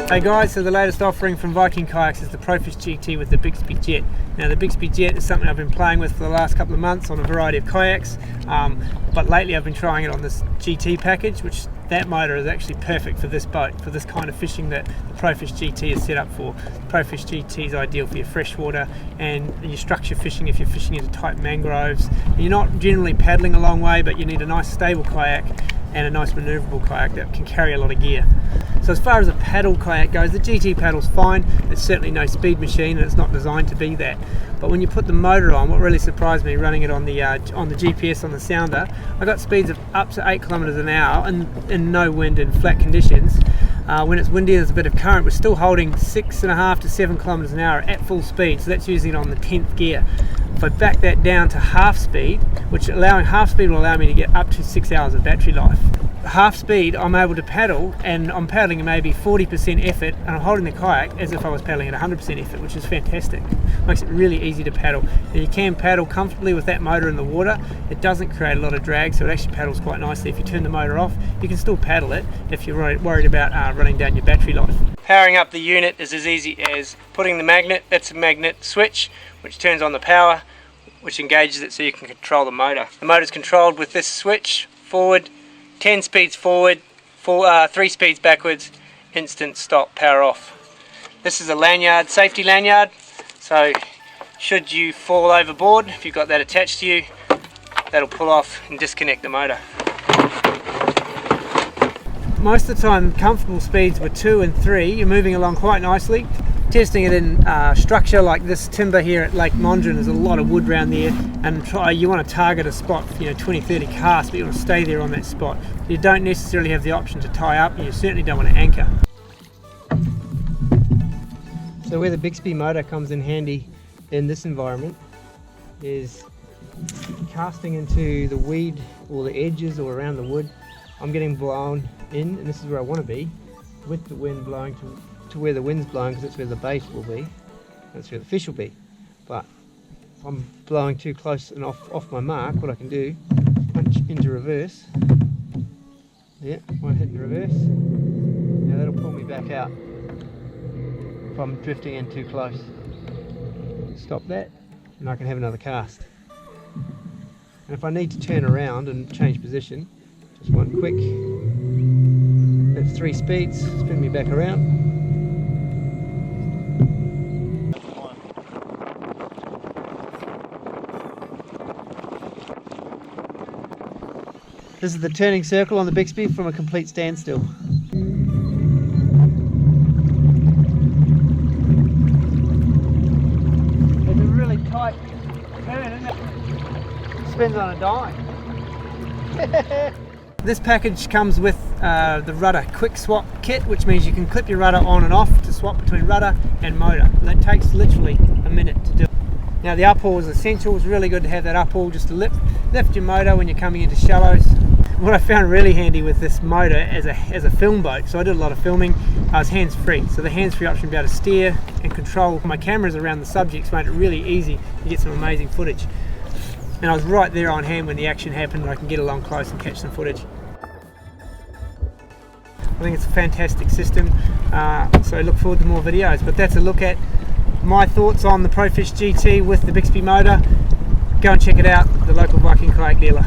Hey guys, so the latest offering from Viking Kayaks is the Profish GT with the Bixpy Jet. Now the Bixpy Jet is something I've been playing with for the last couple of months on a variety of kayaks, but lately I've been trying it on this GT package, which that motor is actually perfect for this boat, for this kind of fishing that the Profish GT is set up for. The Profish GT is ideal for your freshwater and your structure fishing if you're fishing into tight mangroves. You're not generally paddling a long way, but you need a nice stable kayak and a nice manoeuvrable kayak that can carry a lot of gear. So as far as a paddle kayak goes, the GT paddle's fine. It's certainly no speed machine and it's not designed to be that. But when you put the motor on, what really surprised me running it on the GPS on the sounder, I got speeds of up to 8 kilometers an hour and in no wind and flat conditions. When it's windy, there's a bit of current. We're still holding 6.5 to 7 kilometers an hour at full speed, so that's using it on the 10th gear. If I back that down to half speed, half speed will allow me to get up to 6 hours of battery life. Half speed, I'm able to paddle, and I'm paddling at maybe 40% effort, and I'm holding the kayak as if I was paddling at 100% effort, which is fantastic. Makes it really easy to paddle. And you can paddle comfortably with that motor in the water. It doesn't create a lot of drag, so it actually paddles quite nicely. If you turn the motor off, you can still paddle it if you're worried about running down your battery life. Powering up the unit is as easy as putting the magnet, that's a magnet switch, which turns on the power, which engages it so you can control the motor. The motor is controlled with this switch, forward, 10 speeds forward, 3 speeds backwards, instant stop, power off. This is a lanyard, safety lanyard, so should you fall overboard, if you've got that attached to you, that'll pull off and disconnect the motor. Most of the time, comfortable speeds were 2 and 3, you're moving along quite nicely. Testing it in structure like this timber here at Lake Mondrian, there's a lot of wood around there, and you want to target a spot, 20-30 casts, but you want to stay there on that spot. You don't necessarily have the option to tie up, and you certainly don't want to anchor. So where the Bixpy motor comes in handy in this environment is casting into the weed or the edges or around the wood. I'm getting blown in, and this is where I want to be, with the wind blowing to where the wind's blowing, because that's where the bait will be, that's where the fish will be. But if I'm blowing too close and off my mark, what I can do, punch into reverse. Yeah, one hit in reverse. Now that'll pull me back out if I'm drifting in too close. Stop that, and I can have another cast. And if I need to turn around and change position, just one quick, that's 3 speeds, spin me back around. This is the turning circle on the Bixpy from a complete standstill. It's a really tight turn, isn't it? Spins on a dime. This package comes with the Rudder quick swap kit, which means you can clip your rudder on and off to swap between rudder and motor. And that takes literally a minute to do. Now the uphaul is essential. It's really good to have that uphaul just to lift your motor when you're coming into shallows. What I found really handy with this motor as a film boat, so I did a lot of filming, I was hands-free. So the hands-free option to be able to steer and control my cameras around the subjects made it really easy to get some amazing footage. And I was right there on hand when the action happened, and I can get along close and catch some footage. I think it's a fantastic system, so I look forward to more videos. But that's a look at my thoughts on the Profish GT with the Bixpy motor. Go and check it out at the local Viking kayak dealer.